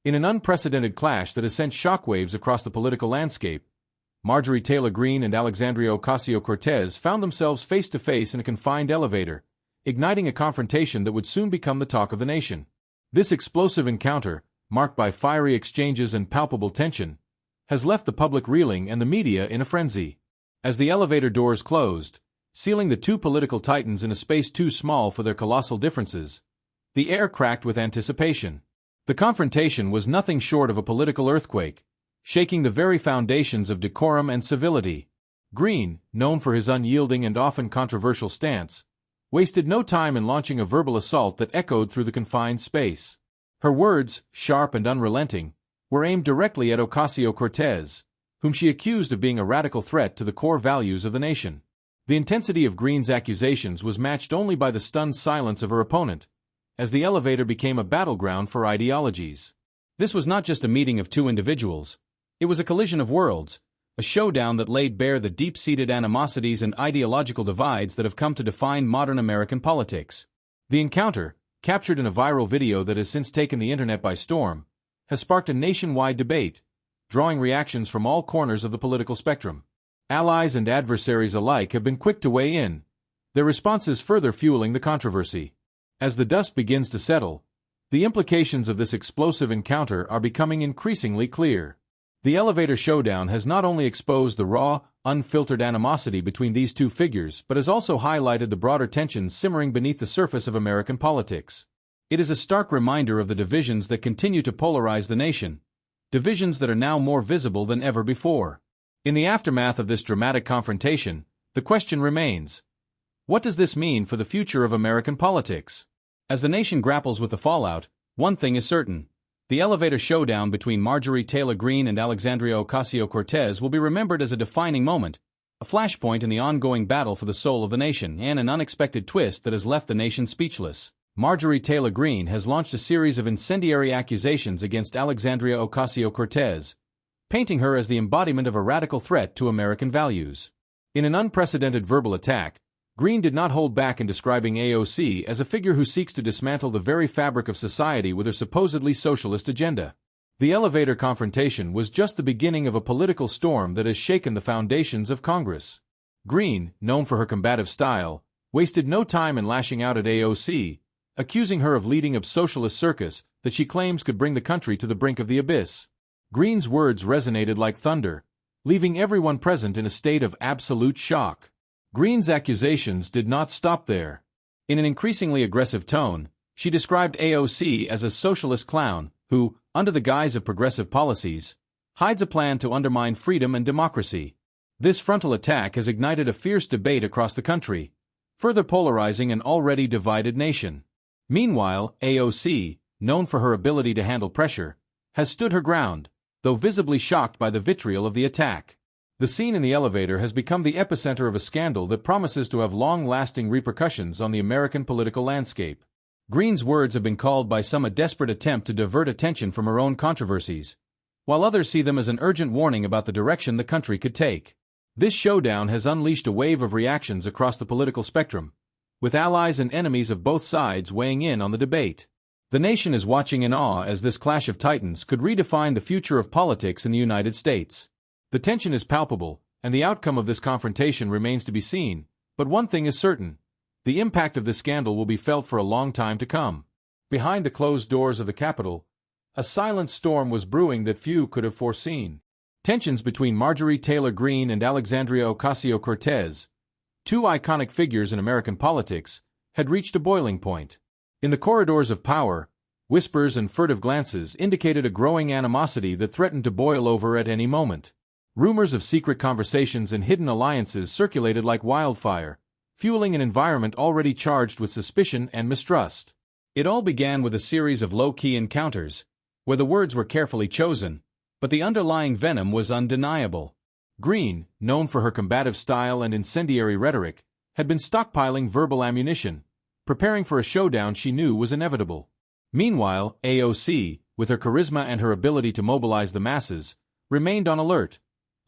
In an unprecedented clash that has sent shockwaves across the political landscape, Marjorie Taylor Greene and Alexandria Ocasio-Cortez found themselves face-to-face in a confined elevator, igniting a confrontation that would soon become the talk of the nation. This explosive encounter, marked by fiery exchanges and palpable tension, has left the public reeling and the media in a frenzy. As the elevator doors closed, sealing the two political titans in a space too small for their colossal differences, the air cracked with anticipation. The confrontation was nothing short of a political earthquake, shaking the very foundations of decorum and civility. Greene, known for his unyielding and often controversial stance, wasted no time in launching a verbal assault that echoed through the confined space. Her words, sharp and unrelenting, were aimed directly at Ocasio-Cortez, whom she accused of being a radical threat to the core values of the nation. The intensity of Greene's accusations was matched only by the stunned silence of her opponent, as the elevator became a battleground for ideologies. This was not just a meeting of two individuals, it was a collision of worlds, a showdown that laid bare the deep-seated animosities and ideological divides that have come to define modern American politics. The encounter, captured in a viral video that has since taken the internet by storm, has sparked a nationwide debate, drawing reactions from all corners of the political spectrum. Allies and adversaries alike have been quick to weigh in, their responses further fueling the controversy. As the dust begins to settle, the implications of this explosive encounter are becoming increasingly clear. The elevator showdown has not only exposed the raw, unfiltered animosity between these two figures but has also highlighted the broader tensions simmering beneath the surface of American politics. It is a stark reminder of the divisions that continue to polarize the nation, divisions that are now more visible than ever before. In the aftermath of this dramatic confrontation, the question remains: what does this mean for the future of American politics? As the nation grapples with the fallout, one thing is certain. The elevator showdown between Marjorie Taylor Greene and Alexandria Ocasio-Cortez will be remembered as a defining moment, a flashpoint in the ongoing battle for the soul of the nation, and an unexpected twist that has left the nation speechless. Marjorie Taylor Greene has launched a series of incendiary accusations against Alexandria Ocasio-Cortez, painting her as the embodiment of a radical threat to American values. In an unprecedented verbal attack, Greene did not hold back in describing AOC as a figure who seeks to dismantle the very fabric of society with her supposedly socialist agenda. The elevator confrontation was just the beginning of a political storm that has shaken the foundations of Congress. Greene, known for her combative style, wasted no time in lashing out at AOC, accusing her of leading a socialist circus that she claims could bring the country to the brink of the abyss. Greene's words resonated like thunder, leaving everyone present in a state of absolute shock. Greene's accusations did not stop there. In an increasingly aggressive tone, she described AOC as a socialist clown who, under the guise of progressive policies, hides a plan to undermine freedom and democracy. This frontal attack has ignited a fierce debate across the country, further polarizing an already divided nation. Meanwhile, AOC, known for her ability to handle pressure, has stood her ground, though visibly shocked by the vitriol of the attack. The scene in the elevator has become the epicenter of a scandal that promises to have long-lasting repercussions on the American political landscape. Greene's words have been called by some a desperate attempt to divert attention from her own controversies, while others see them as an urgent warning about the direction the country could take. This showdown has unleashed a wave of reactions across the political spectrum, with allies and enemies of both sides weighing in on the debate. The nation is watching in awe as this clash of titans could redefine the future of politics in the United States. The tension is palpable, and the outcome of this confrontation remains to be seen, but one thing is certain: the impact of this scandal will be felt for a long time to come. Behind the closed doors of the Capitol, a silent storm was brewing that few could have foreseen. Tensions between Marjorie Taylor Greene and Alexandria Ocasio-Cortez, two iconic figures in American politics, had reached a boiling point. In the corridors of power, whispers and furtive glances indicated a growing animosity that threatened to boil over at any moment. Rumors of secret conversations and hidden alliances circulated like wildfire, fueling an environment already charged with suspicion and mistrust. It all began with a series of low-key encounters, where the words were carefully chosen, but the underlying venom was undeniable. Greene, known for her combative style and incendiary rhetoric, had been stockpiling verbal ammunition, preparing for a showdown she knew was inevitable. Meanwhile, AOC, with her charisma and her ability to mobilize the masses, remained on alert,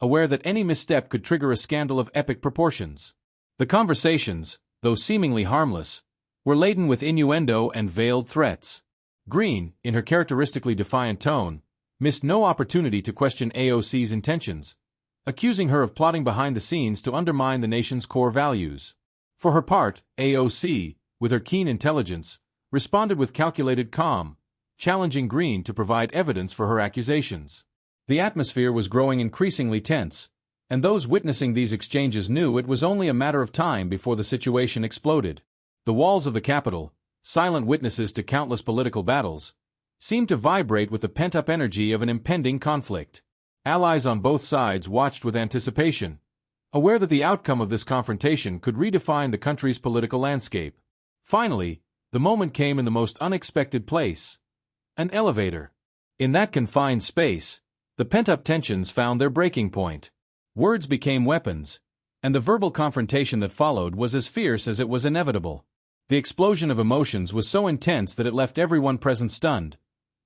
aware that any misstep could trigger a scandal of epic proportions. The conversations, though seemingly harmless, were laden with innuendo and veiled threats. Greene, in her characteristically defiant tone, missed no opportunity to question AOC's intentions, accusing her of plotting behind the scenes to undermine the nation's core values. For her part, AOC, with her keen intelligence, responded with calculated calm, challenging Greene to provide evidence for her accusations. The atmosphere was growing increasingly tense, and those witnessing these exchanges knew it was only a matter of time before the situation exploded. The walls of the Capitol, silent witnesses to countless political battles, seemed to vibrate with the pent-up energy of an impending conflict. Allies on both sides watched with anticipation, aware that the outcome of this confrontation could redefine the country's political landscape. Finally, the moment came in the most unexpected place: an elevator. In that confined space, the pent-up tensions found their breaking point. Words became weapons, and the verbal confrontation that followed was as fierce as it was inevitable. The explosion of emotions was so intense that it left everyone present stunned,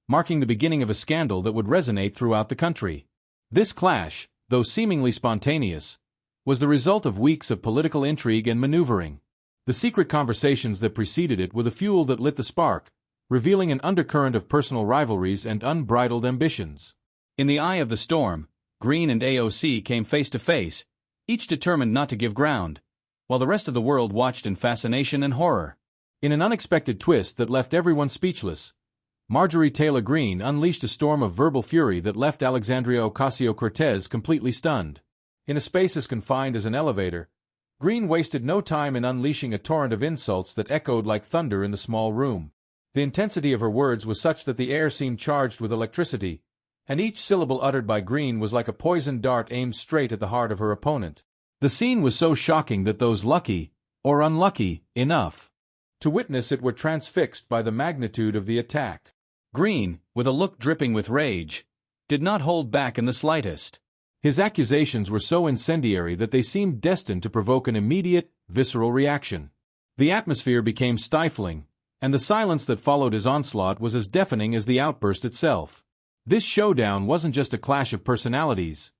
marking the beginning of a scandal that would resonate throughout the country. This clash, though seemingly spontaneous, was the result of weeks of political intrigue and maneuvering. The secret conversations that preceded it were the fuel that lit the spark, revealing an undercurrent of personal rivalries and unbridled ambitions. In the eye of the storm, Greene and AOC came face to face, each determined not to give ground, while the rest of the world watched in fascination and horror. In an unexpected twist that left everyone speechless, Marjorie Taylor Greene unleashed a storm of verbal fury that left Alexandria Ocasio-Cortez completely stunned. In a space as confined as an elevator, Greene wasted no time in unleashing a torrent of insults that echoed like thunder in the small room. The intensity of her words was such that the air seemed charged with electricity, and each syllable uttered by Greene was like a poisoned dart aimed straight at the heart of her opponent. The scene was so shocking that those lucky, or unlucky, enough to witness it were transfixed by the magnitude of the attack. Greene, with a look dripping with rage, did not hold back in the slightest. His accusations were so incendiary that they seemed destined to provoke an immediate, visceral reaction. The atmosphere became stifling, and the silence that followed his onslaught was as deafening as the outburst itself. This showdown wasn't just a clash of personalities.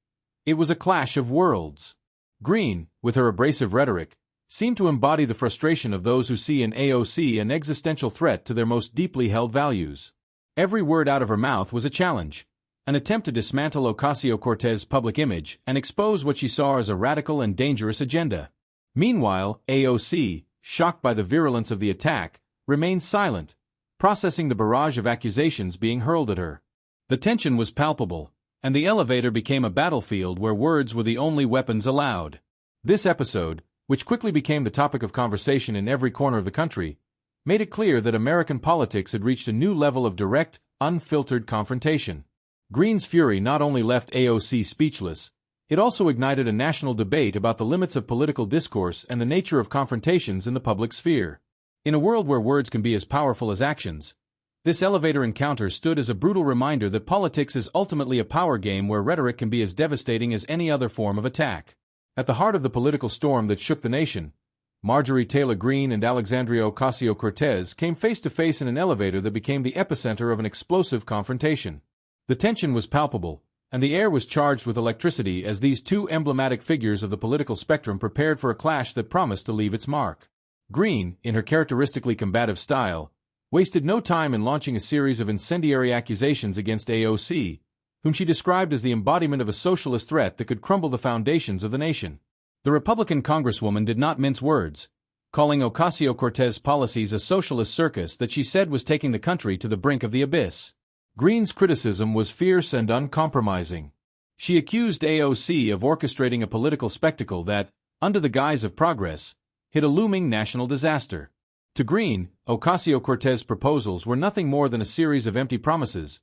It was a clash of worlds. Greene, with her abrasive rhetoric, seemed to embody the frustration of those who see in AOC an existential threat to their most deeply held values. Every word out of her mouth was a challenge, an attempt to dismantle Ocasio-Cortez's public image and expose what she saw as a radical and dangerous agenda. Meanwhile, AOC, shocked by the virulence of the attack, remained silent, processing the barrage of accusations being hurled at her. The tension was palpable, and the elevator became a battlefield where words were the only weapons allowed. This episode, which quickly became the topic of conversation in every corner of the country, made it clear that American politics had reached a new level of direct, unfiltered confrontation. Greene's fury not only left AOC speechless, it also ignited a national debate about the limits of political discourse and the nature of confrontations in the public sphere. In a world where words can be as powerful as actions, this elevator encounter stood as a brutal reminder that politics is ultimately a power game where rhetoric can be as devastating as any other form of attack. At the heart of the political storm that shook the nation, Marjorie Taylor Greene and Alexandria Ocasio-Cortez came face to face in an elevator that became the epicenter of an explosive confrontation. The tension was palpable, and the air was charged with electricity as these two emblematic figures of the political spectrum prepared for a clash that promised to leave its mark. Greene, in her characteristically combative style, wasted no time in launching a series of incendiary accusations against AOC, whom she described as the embodiment of a socialist threat that could crumble the foundations of the nation. The Republican congresswoman did not mince words, calling Ocasio-Cortez's policies a socialist circus that she said was taking the country to the brink of the abyss. Greene's criticism was fierce and uncompromising. She accused AOC of orchestrating a political spectacle that, under the guise of progress, hid a looming national disaster. To Greene, Ocasio-Cortez's proposals were nothing more than a series of empty promises,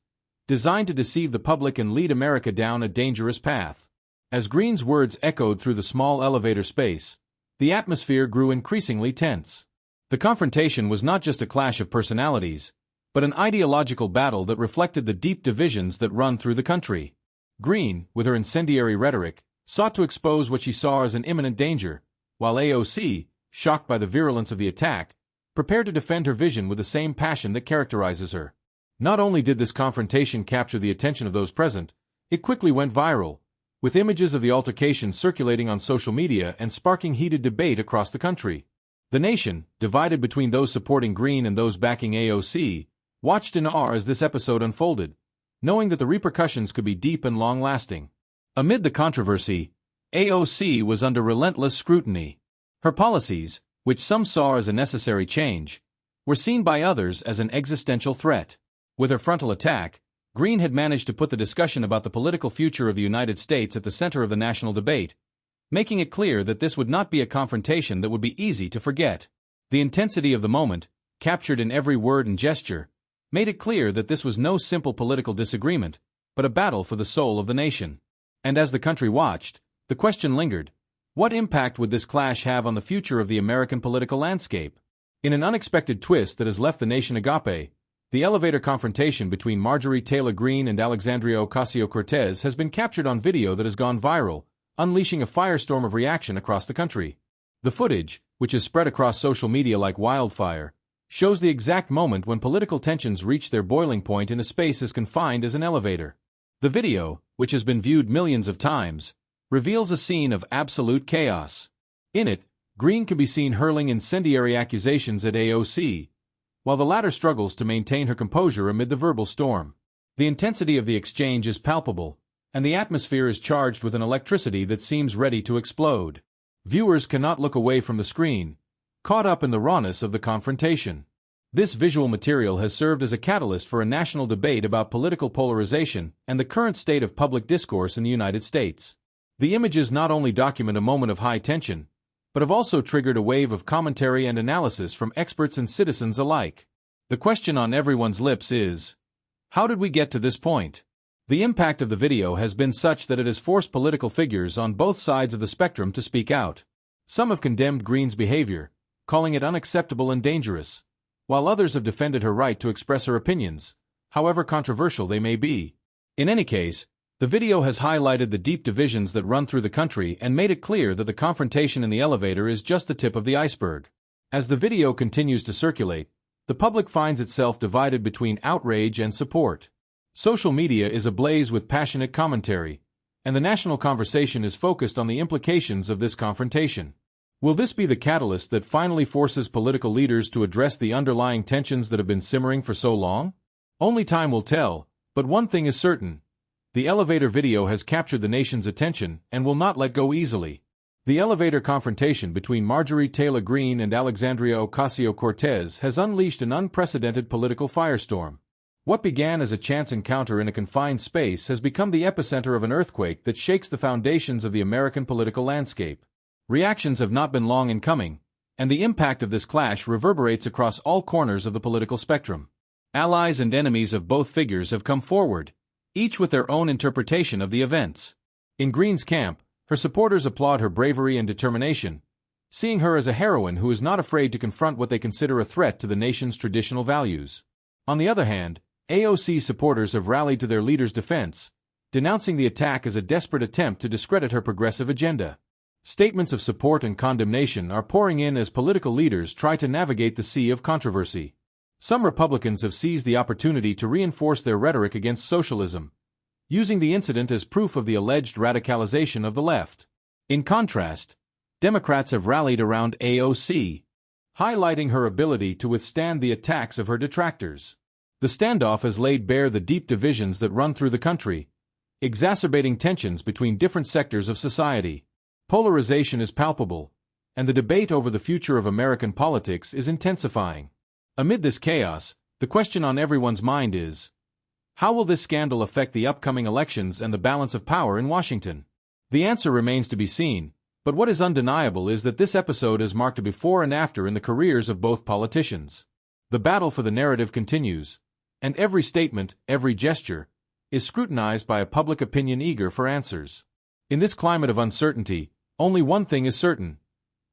designed to deceive the public and lead America down a dangerous path. As Greene's words echoed through the small elevator space, the atmosphere grew increasingly tense. The confrontation was not just a clash of personalities, but an ideological battle that reflected the deep divisions that run through the country. Greene, with her incendiary rhetoric, sought to expose what she saw as an imminent danger, while AOC, shocked by the virulence of the attack, prepared to defend her vision with the same passion that characterizes her. Not only did this confrontation capture the attention of those present, it quickly went viral, with images of the altercation circulating on social media and sparking heated debate across the country. The nation, divided between those supporting Greene and those backing AOC, watched in awe as this episode unfolded, knowing that the repercussions could be deep and long-lasting. Amid the controversy, AOC was under relentless scrutiny. Her policies, which some saw as a necessary change, were seen by others as an existential threat. With her frontal attack, Greene had managed to put the discussion about the political future of the United States at the center of the national debate, making it clear that this would not be a confrontation that would be easy to forget. The intensity of the moment, captured in every word and gesture, made it clear that this was no simple political disagreement, but a battle for the soul of the nation. And as the country watched, the question lingered: what impact would this clash have on the future of the American political landscape? In an unexpected twist that has left the nation agape, the elevator confrontation between Marjorie Taylor Greene and Alexandria Ocasio-Cortez has been captured on video that has gone viral, unleashing a firestorm of reaction across the country. The footage, which is spread across social media like wildfire, shows the exact moment when political tensions reach their boiling point in a space as confined as an elevator. The video, which has been viewed millions of times, reveals a scene of absolute chaos. In it, Greene can be seen hurling incendiary accusations at AOC, while the latter struggles to maintain her composure amid the verbal storm. The intensity of the exchange is palpable, and the atmosphere is charged with an electricity that seems ready to explode. Viewers cannot look away from the screen, caught up in the rawness of the confrontation. This visual material has served as a catalyst for a national debate about political polarization and the current state of public discourse in the United States. The images not only document a moment of high tension, but have also triggered a wave of commentary and analysis from experts and citizens alike. The question on everyone's lips is, how did we get to this point? The impact of the video has been such that it has forced political figures on both sides of the spectrum to speak out. Some have condemned Greene's behavior, calling it unacceptable and dangerous, while others have defended her right to express her opinions, however controversial they may be. In any case, the video has highlighted the deep divisions that run through the country and made it clear that the confrontation in the elevator is just the tip of the iceberg. As the video continues to circulate, the public finds itself divided between outrage and support. Social media is ablaze with passionate commentary, and the national conversation is focused on the implications of this confrontation. Will this be the catalyst that finally forces political leaders to address the underlying tensions that have been simmering for so long? Only time will tell, but one thing is certain: the elevator video has captured the nation's attention and will not let go easily. The elevator confrontation between Marjorie Taylor Greene and Alexandria Ocasio-Cortez has unleashed an unprecedented political firestorm. What began as a chance encounter in a confined space has become the epicenter of an earthquake that shakes the foundations of the American political landscape. Reactions have not been long in coming, and the impact of this clash reverberates across all corners of the political spectrum. Allies and enemies of both figures have come forward, each with their own interpretation of the events. In Greene's camp, her supporters applaud her bravery and determination, seeing her as a heroine who is not afraid to confront what they consider a threat to the nation's traditional values. On the other hand, AOC supporters have rallied to their leader's defense, denouncing the attack as a desperate attempt to discredit her progressive agenda. Statements of support and condemnation are pouring in as political leaders try to navigate the sea of controversy. Some Republicans have seized the opportunity to reinforce their rhetoric against socialism, using the incident as proof of the alleged radicalization of the left. In contrast, Democrats have rallied around AOC, highlighting her ability to withstand the attacks of her detractors. The standoff has laid bare the deep divisions that run through the country, exacerbating tensions between different sectors of society. Polarization is palpable, and the debate over the future of American politics is intensifying. Amid this chaos, the question on everyone's mind is, how will this scandal affect the upcoming elections and the balance of power in Washington? The answer remains to be seen, but what is undeniable is that this episode has marked a before and after in the careers of both politicians. The battle for the narrative continues, and every statement, every gesture, is scrutinized by a public opinion eager for answers. In this climate of uncertainty, only one thing is certain: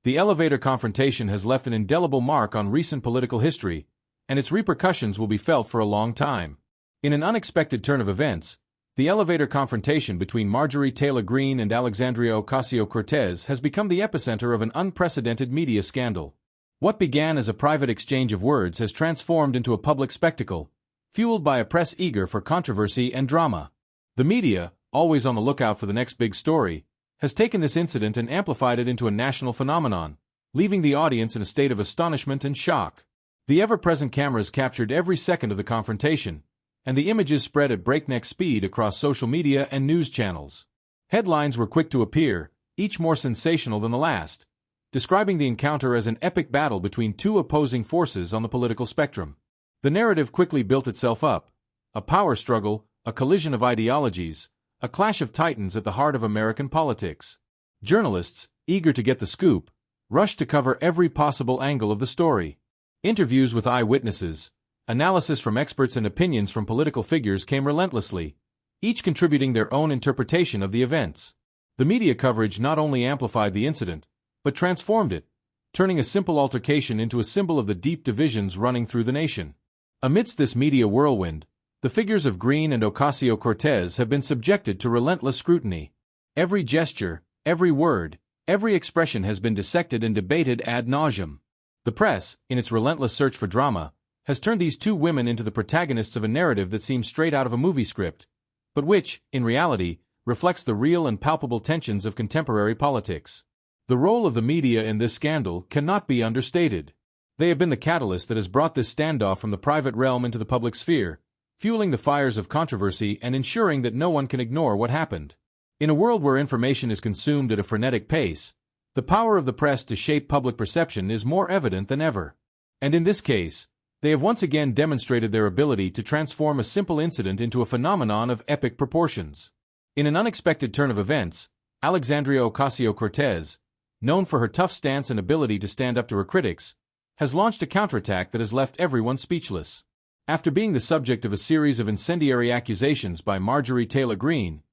the elevator confrontation has left an indelible mark on recent political history, and its repercussions will be felt for a long time. In an unexpected turn of events, the elevator confrontation between Marjorie Taylor Greene and Alexandria Ocasio-Cortez has become the epicenter of an unprecedented media scandal. What began as a private exchange of words has transformed into a public spectacle, fueled by a press eager for controversy and drama. The media, always on the lookout for the next big story, has taken this incident and amplified it into a national phenomenon, leaving the audience in a state of astonishment and shock. The ever-present cameras captured every second of the confrontation, and the images spread at breakneck speed across social media and news channels. Headlines were quick to appear, each more sensational than the last, describing the encounter as an epic battle between two opposing forces on the political spectrum. The narrative quickly built itself up: a power struggle, a collision of ideologies, a clash of titans at the heart of American politics. Journalists, eager to get the scoop, rushed to cover every possible angle of the story. Interviews with eyewitnesses, analysis from experts and opinions from political figures came relentlessly, each contributing their own interpretation of the events. The media coverage not only amplified the incident, but transformed it, turning a simple altercation into a symbol of the deep divisions running through the nation. Amidst this media whirlwind, the figures of Greene and Ocasio-Cortez have been subjected to relentless scrutiny. Every gesture, every word, every expression has been dissected and debated ad nauseum. The press, in its relentless search for drama, has turned these two women into the protagonists of a narrative that seems straight out of a movie script, but which, in reality, reflects the real and palpable tensions of contemporary politics. The role of the media in this scandal cannot be understated. They have been the catalyst that has brought this standoff from the private realm into the public sphere, fueling the fires of controversy and ensuring that no one can ignore what happened. In a world where information is consumed at a frenetic pace, the power of the press to shape public perception is more evident than ever. And in this case, they have once again demonstrated their ability to transform a simple incident into a phenomenon of epic proportions. In an unexpected turn of events, Alexandria Ocasio-Cortez, known for her tough stance and ability to stand up to her critics, has launched a counterattack that has left everyone speechless. After being the subject of a series of incendiary accusations by Marjorie Greene,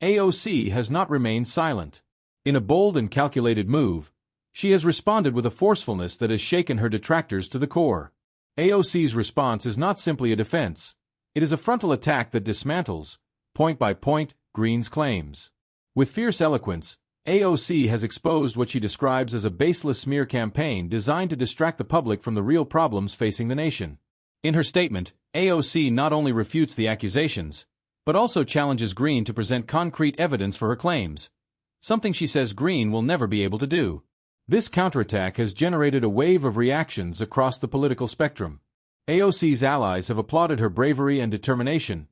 AOC has not remained silent. In a bold and calculated move, she has responded with a forcefulness that has shaken her detractors to the core. AOC's response is not simply a defense. It is a frontal attack that dismantles, point by point, Greene's claims. With fierce eloquence, AOC has exposed what she describes as a baseless smear campaign designed to distract the public from the real problems facing the nation. In her statement, AOC not only refutes the accusations, but also challenges Greene to present concrete evidence for her claims, something she says Greene will never be able to do. This counterattack has generated a wave of reactions across the political spectrum. AOC's allies have applauded her bravery and determination,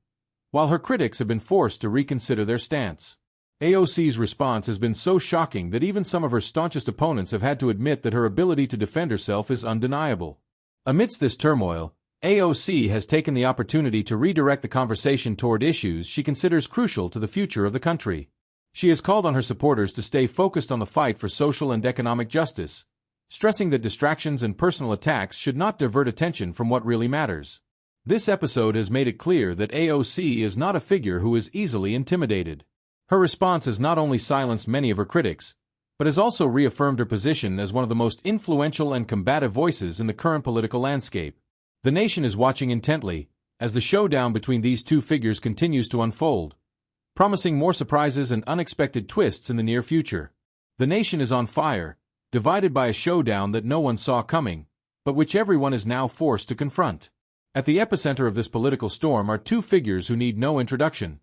while her critics have been forced to reconsider their stance. AOC's response has been so shocking that even some of her staunchest opponents have had to admit that her ability to defend herself is undeniable. Amidst this turmoil, AOC has taken the opportunity to redirect the conversation toward issues she considers crucial to the future of the country. She has called on her supporters to stay focused on the fight for social and economic justice, stressing that distractions and personal attacks should not divert attention from what really matters. This episode has made it clear that AOC is not a figure who is easily intimidated. Her response has not only silenced many of her critics, but has also reaffirmed her position as one of the most influential and combative voices in the current political landscape. The nation is watching intently, as the showdown between these two figures continues to unfold, promising more surprises and unexpected twists in the near future. The nation is on fire, divided by a showdown that no one saw coming, but which everyone is now forced to confront. At the epicenter of this political storm are two figures who need no introduction: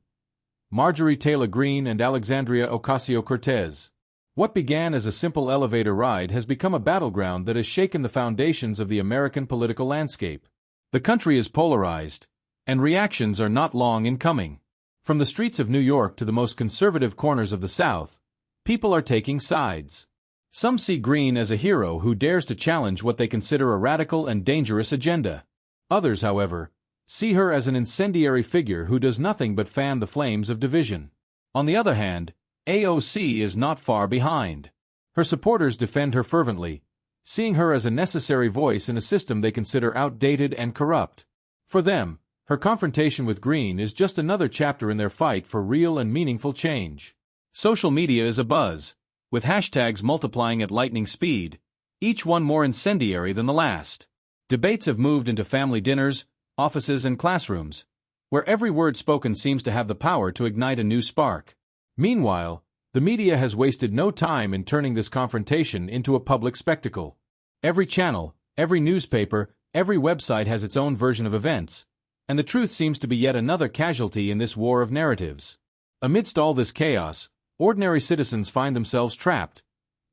Marjorie Greene and Alexandria Ocasio-Cortez. What began as a simple elevator ride has become a battleground that has shaken the foundations of the American political landscape. The country is polarized, and reactions are not long in coming. From the streets of New York to the most conservative corners of the South, people are taking sides. Some see Greene as a hero who dares to challenge what they consider a radical and dangerous agenda. Others, however, see her as an incendiary figure who does nothing but fan the flames of division. On the other hand, AOC is not far behind. Her supporters defend her fervently, seeing her as a necessary voice in a system they consider outdated and corrupt. For them, her confrontation with Greene is just another chapter in their fight for real and meaningful change. Social media is abuzz, with hashtags multiplying at lightning speed, each one more incendiary than the last. Debates have moved into family dinners, offices, and classrooms, where every word spoken seems to have the power to ignite a new spark. Meanwhile, the media has wasted no time in turning this confrontation into a public spectacle. Every channel, every newspaper, every website has its own version of events, and the truth seems to be yet another casualty in this war of narratives. Amidst all this chaos, ordinary citizens find themselves trapped,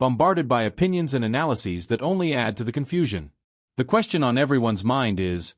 bombarded by opinions and analyses that only add to the confusion. The question on everyone's mind is,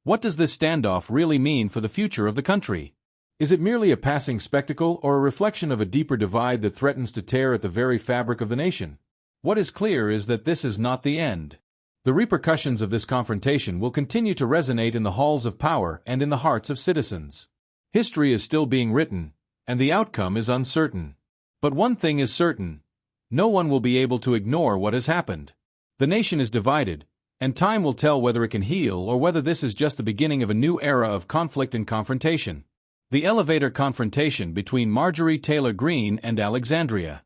what does this standoff really mean for the future of the country? Is it merely a passing spectacle or a reflection of a deeper divide that threatens to tear at the very fabric of the nation? What is clear is that this is not the end. The repercussions of this confrontation will continue to resonate in the halls of power and in the hearts of citizens. History is still being written, and the outcome is uncertain. But one thing is certain: no one will be able to ignore what has happened. The nation is divided, and time will tell whether it can heal or whether this is just the beginning of a new era of conflict and confrontation. The elevator confrontation between Marjorie Taylor Greene and Alexandria.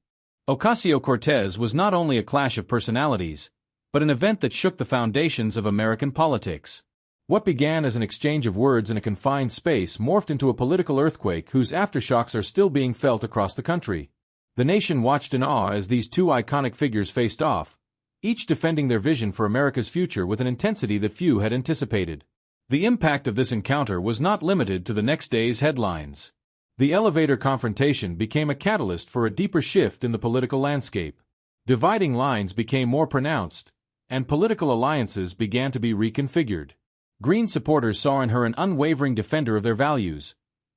Ocasio-Cortez was not only a clash of personalities, but an event that shook the foundations of American politics. What began as an exchange of words in a confined space morphed into a political earthquake whose aftershocks are still being felt across the country. The nation watched in awe as these two iconic figures faced off, each defending their vision for America's future with an intensity that few had anticipated. The impact of this encounter was not limited to the next day's headlines. The elevator confrontation became a catalyst for a deeper shift in the political landscape. Dividing lines became more pronounced, and political alliances began to be reconfigured. Greene supporters saw in her an unwavering defender of their values,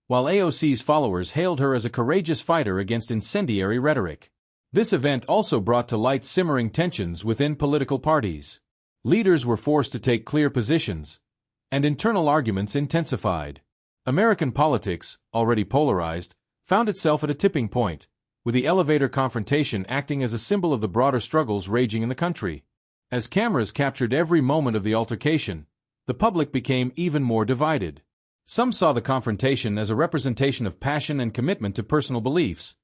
while AOC's followers hailed her as a courageous fighter against incendiary rhetoric. This event also brought to light simmering tensions within political parties. Leaders were forced to take clear positions, and internal arguments intensified. American politics, already polarized, found itself at a tipping point, with the elevator confrontation acting as a symbol of the broader struggles raging in the country. As cameras captured every moment of the altercation, the public became even more divided. Some saw the confrontation as a representation of passion and commitment to personal beliefs,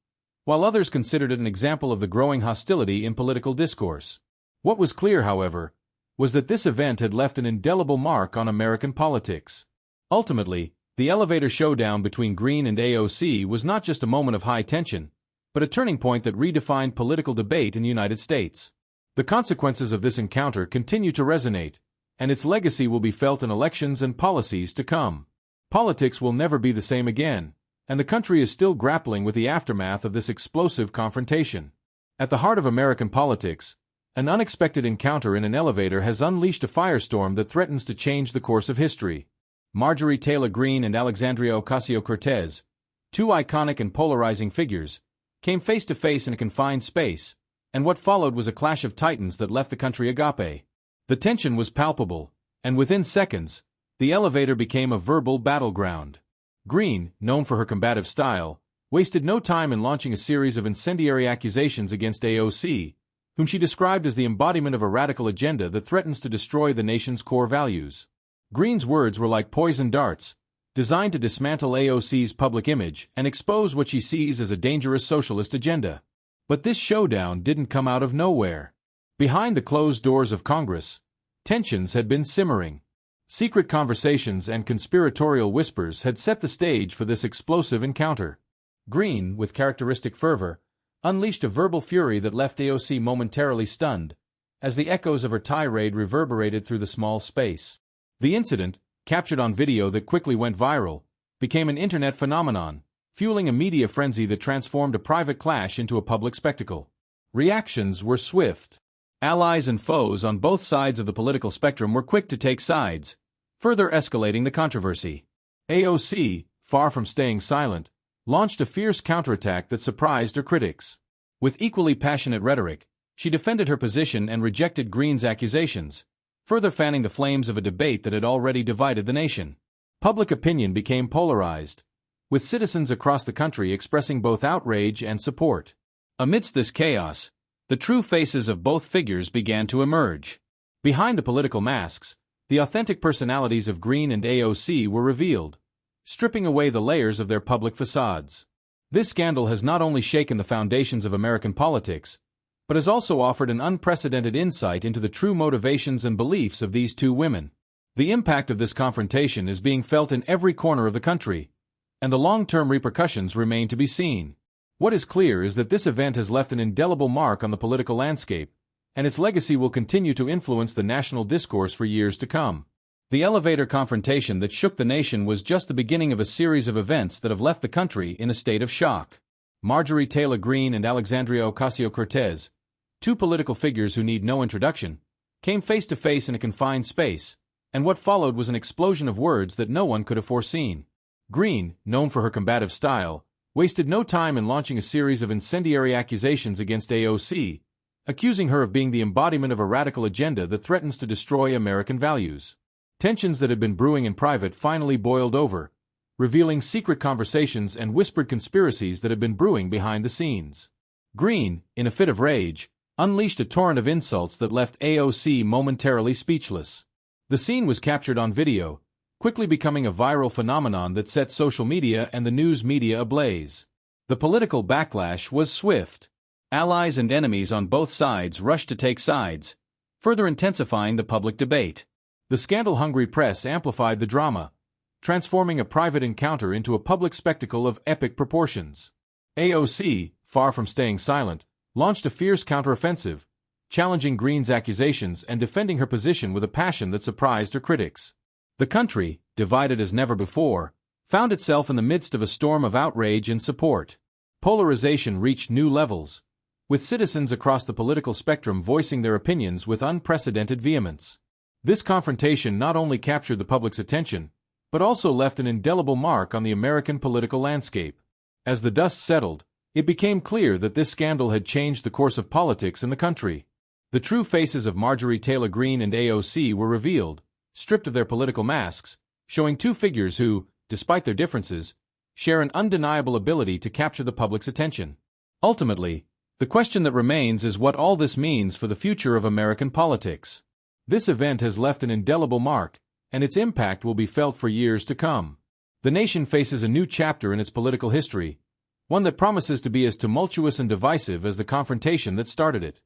while others considered it an example of the growing hostility in political discourse. What was clear, however, was that this event had left an indelible mark on American politics. Ultimately, the elevator showdown between Greene and AOC was not just a moment of high tension, but a turning point that redefined political debate in the United States. The consequences of this encounter continue to resonate, and its legacy will be felt in elections and policies to come. Politics will never be the same again, and the country is still grappling with the aftermath of this explosive confrontation. At the heart of American politics, an unexpected encounter in an elevator has unleashed a firestorm that threatens to change the course of history. Marjorie Taylor Greene and Alexandria Ocasio-Cortez, two iconic and polarizing figures, came face to face in a confined space, and what followed was a clash of titans that left the country agape. The tension was palpable, and within seconds, the elevator became a verbal battleground. Greene, known for her combative style, wasted no time in launching a series of incendiary accusations against AOC, whom she described as the embodiment of a radical agenda that threatens to destroy the nation's core values. Greene's words were like poison darts, designed to dismantle AOC's public image and expose what she sees as a dangerous socialist agenda. But this showdown didn't come out of nowhere. Behind the closed doors of Congress, tensions had been simmering. Secret conversations and conspiratorial whispers had set the stage for this explosive encounter. Greene, with characteristic fervor, unleashed a verbal fury that left AOC momentarily stunned, as the echoes of her tirade reverberated through the small space. The incident, captured on video that quickly went viral, became an internet phenomenon, fueling a media frenzy that transformed a private clash into a public spectacle. Reactions were swift. Allies and foes on both sides of the political spectrum were quick to take sides, further escalating the controversy. AOC, far from staying silent, launched a fierce counterattack that surprised her critics. With equally passionate rhetoric, she defended her position and rejected Greene's accusations, further fanning the flames of a debate that had already divided the nation. Public opinion became polarized, with citizens across the country expressing both outrage and support. Amidst this chaos, the true faces of both figures began to emerge. Behind the political masks, the authentic personalities of Greene and AOC were revealed, stripping away the layers of their public facades. This scandal has not only shaken the foundations of American politics, but has also offered an unprecedented insight into the true motivations and beliefs of these two women. The impact of this confrontation is being felt in every corner of the country, and the long-term repercussions remain to be seen. What is clear is that this event has left an indelible mark on the political landscape, and its legacy will continue to influence the national discourse for years to come. The elevator confrontation that shook the nation was just the beginning of a series of events that have left the country in a state of shock. Marjorie Taylor Greene and Alexandria Ocasio-Cortez, two political figures who need no introduction, came face to face in a confined space, and what followed was an explosion of words that no one could have foreseen. Greene, known for her combative style, wasted no time in launching a series of incendiary accusations against AOC, accusing her of being the embodiment of a radical agenda that threatens to destroy American values. Tensions that had been brewing in private finally boiled over, revealing secret conversations and whispered conspiracies that had been brewing behind the scenes. Greene, in a fit of rage, unleashed a torrent of insults that left AOC momentarily speechless. The scene was captured on video, quickly becoming a viral phenomenon that set social media and the news media ablaze. The political backlash was swift. Allies and enemies on both sides rushed to take sides, further intensifying the public debate. The scandal-hungry press amplified the drama, transforming a private encounter into a public spectacle of epic proportions. AOC, far from staying silent, launched a fierce counteroffensive, challenging Greene's accusations and defending her position with a passion that surprised her critics. The country, divided as never before, found itself in the midst of a storm of outrage and support. Polarization reached new levels, with citizens across the political spectrum voicing their opinions with unprecedented vehemence. This confrontation not only captured the public's attention, but also left an indelible mark on the American political landscape. As the dust settled, it became clear that this scandal had changed the course of politics in the country. The true faces of Marjorie Taylor Greene and AOC were revealed, stripped of their political masks, showing two figures who, despite their differences, share an undeniable ability to capture the public's attention. Ultimately, the question that remains is what all this means for the future of American politics. This event has left an indelible mark, and its impact will be felt for years to come. The nation faces a new chapter in its political history, one that promises to be as tumultuous and divisive as the confrontation that started it.